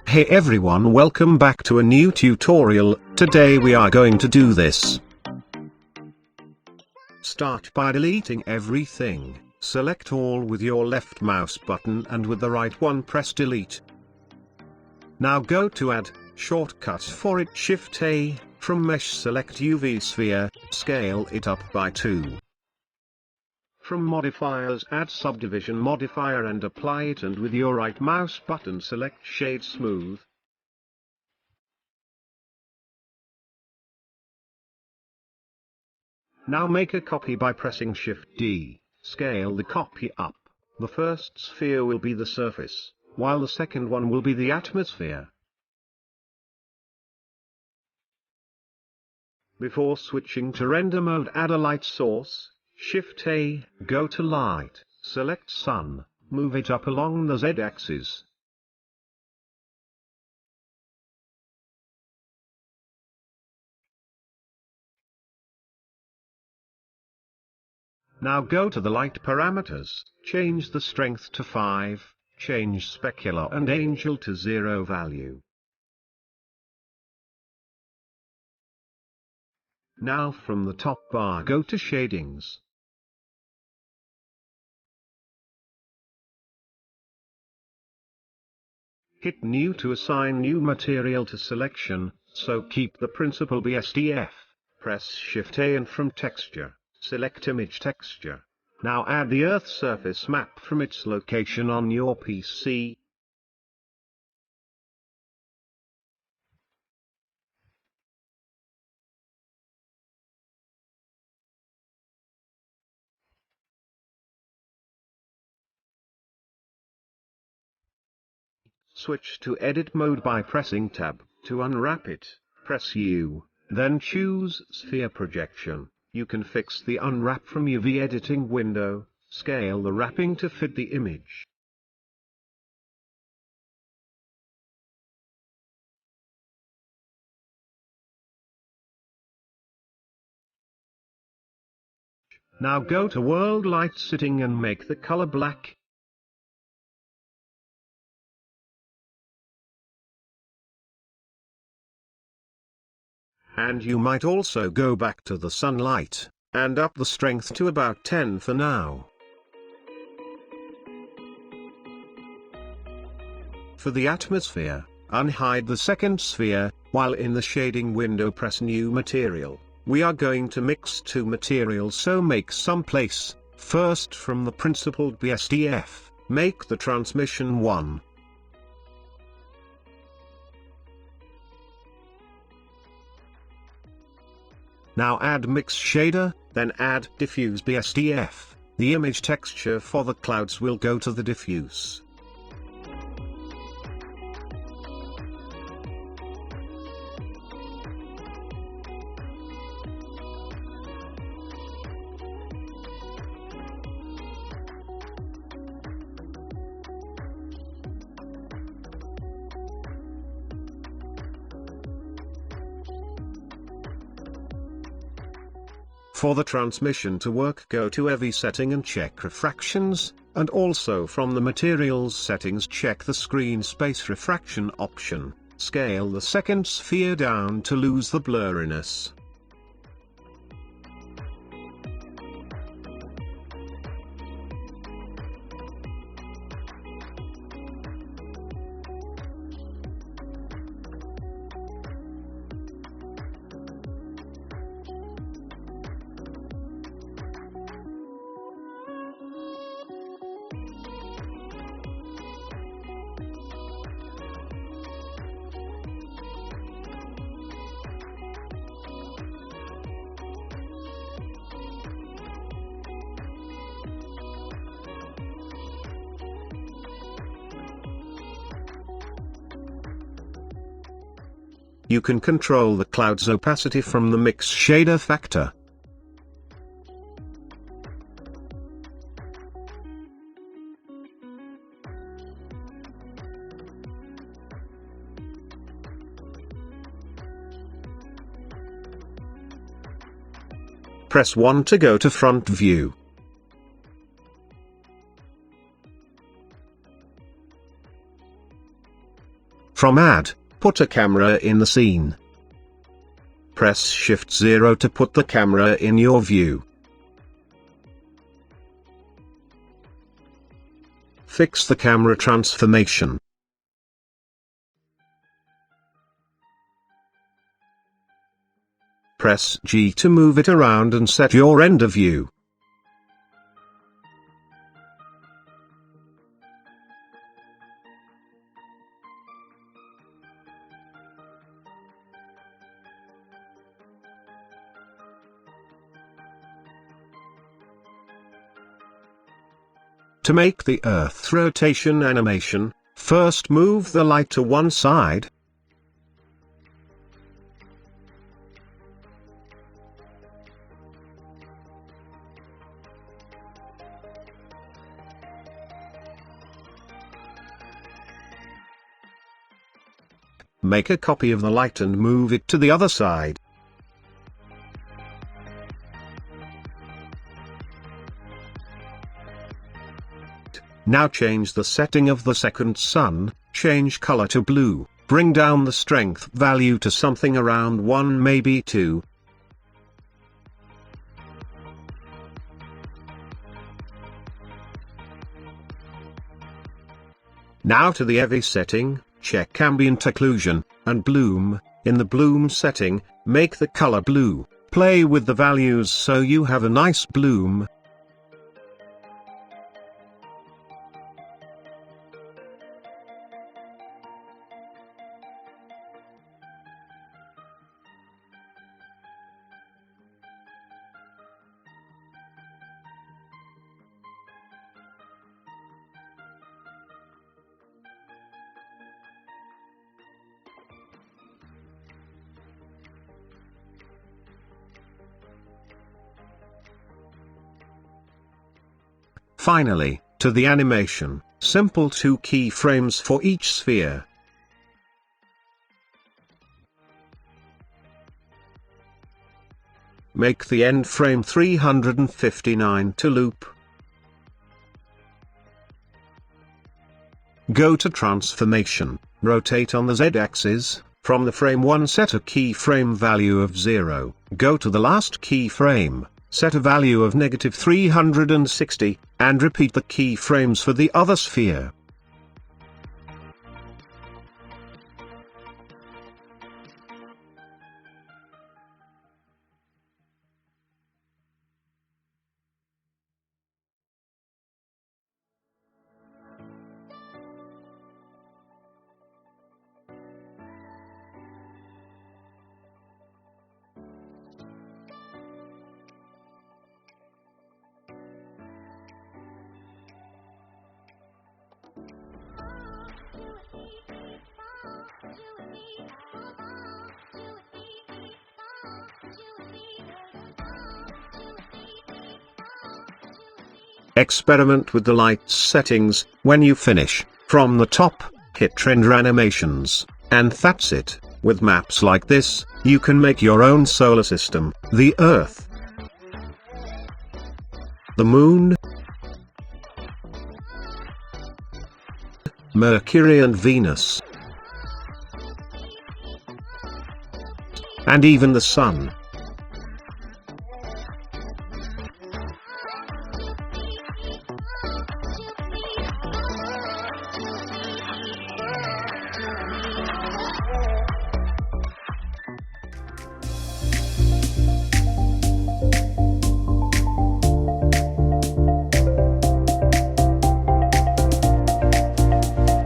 Hey everyone, welcome back to a new tutorial. Today we are going to do this. Start by deleting everything. Select all with your left mouse button and with the right one press delete. Now go to add, shortcut for it Shift A, from mesh select UV sphere, scale it up by 2. From modifiers add subdivision modifier and apply it, and with your right mouse button select shade smooth. Now make a copy by pressing Shift D, scale the copy up. The first sphere will be the surface, while the second one will be the atmosphere. Before switching to render mode add a light source, Shift A, go to light, select sun, move it up along the Z-axis. Now go to the light parameters, change the strength to 5, change specular and angel to 0 value. Now from the top bar go to shadings. Hit new to assign new material to selection, so keep the principal BSDF. Press Shift A and from texture, select image texture. Now add the Earth surface map from its location on your PC. Switch to edit mode by pressing Tab. To unwrap it, press U, then choose Sphere Projection. You can fix the unwrap from UV editing window, scale the wrapping to fit the image. Now go to World Light Setting and make the color black. And you might also go back to the sunlight, and up the strength to about 10 for now. For the atmosphere, unhide the second sphere, while in the shading window press New Material. We are going to mix two materials, so make some place. First from the principled BSDF, make the transmission 1. Now add Mix Shader, then add Diffuse BSDF. The image texture for the clouds will go to the diffuse. For the transmission to work, go to EV setting and check refractions, and also from the materials settings check the screen space refraction option. Scale the second sphere down to lose the blurriness. You can control the cloud's opacity from the Mix Shader factor. Press 1 to go to front view. From Add, put a camera in the scene. Press Shift 0 to put the camera in your view. Fix the camera transformation. Press G to move it around and set your render view. To make the Earth rotation animation, first move the light to one side. Make a copy of the light and move it to the other side. Now change the setting of the second sun, change color to blue, bring down the strength value to something around 1 maybe 2. Now to the heavy setting, check ambient occlusion, and bloom. In the bloom setting, make the color blue, play with the values so you have a nice bloom. Finally, to the animation, simple 2 keyframes for each sphere. Make the end frame 359 to loop. Go to Transformation, rotate on the Z-axis, from the frame 1 set a keyframe value of 0, go to the last keyframe, set a value of -360, and repeat the keyframes for the other sphere. Experiment with the light settings. When you finish, from the top, hit Render Animations, and that's it. With maps like this, you can make your own solar system, the Earth, the Moon, Mercury and Venus, and even the Sun.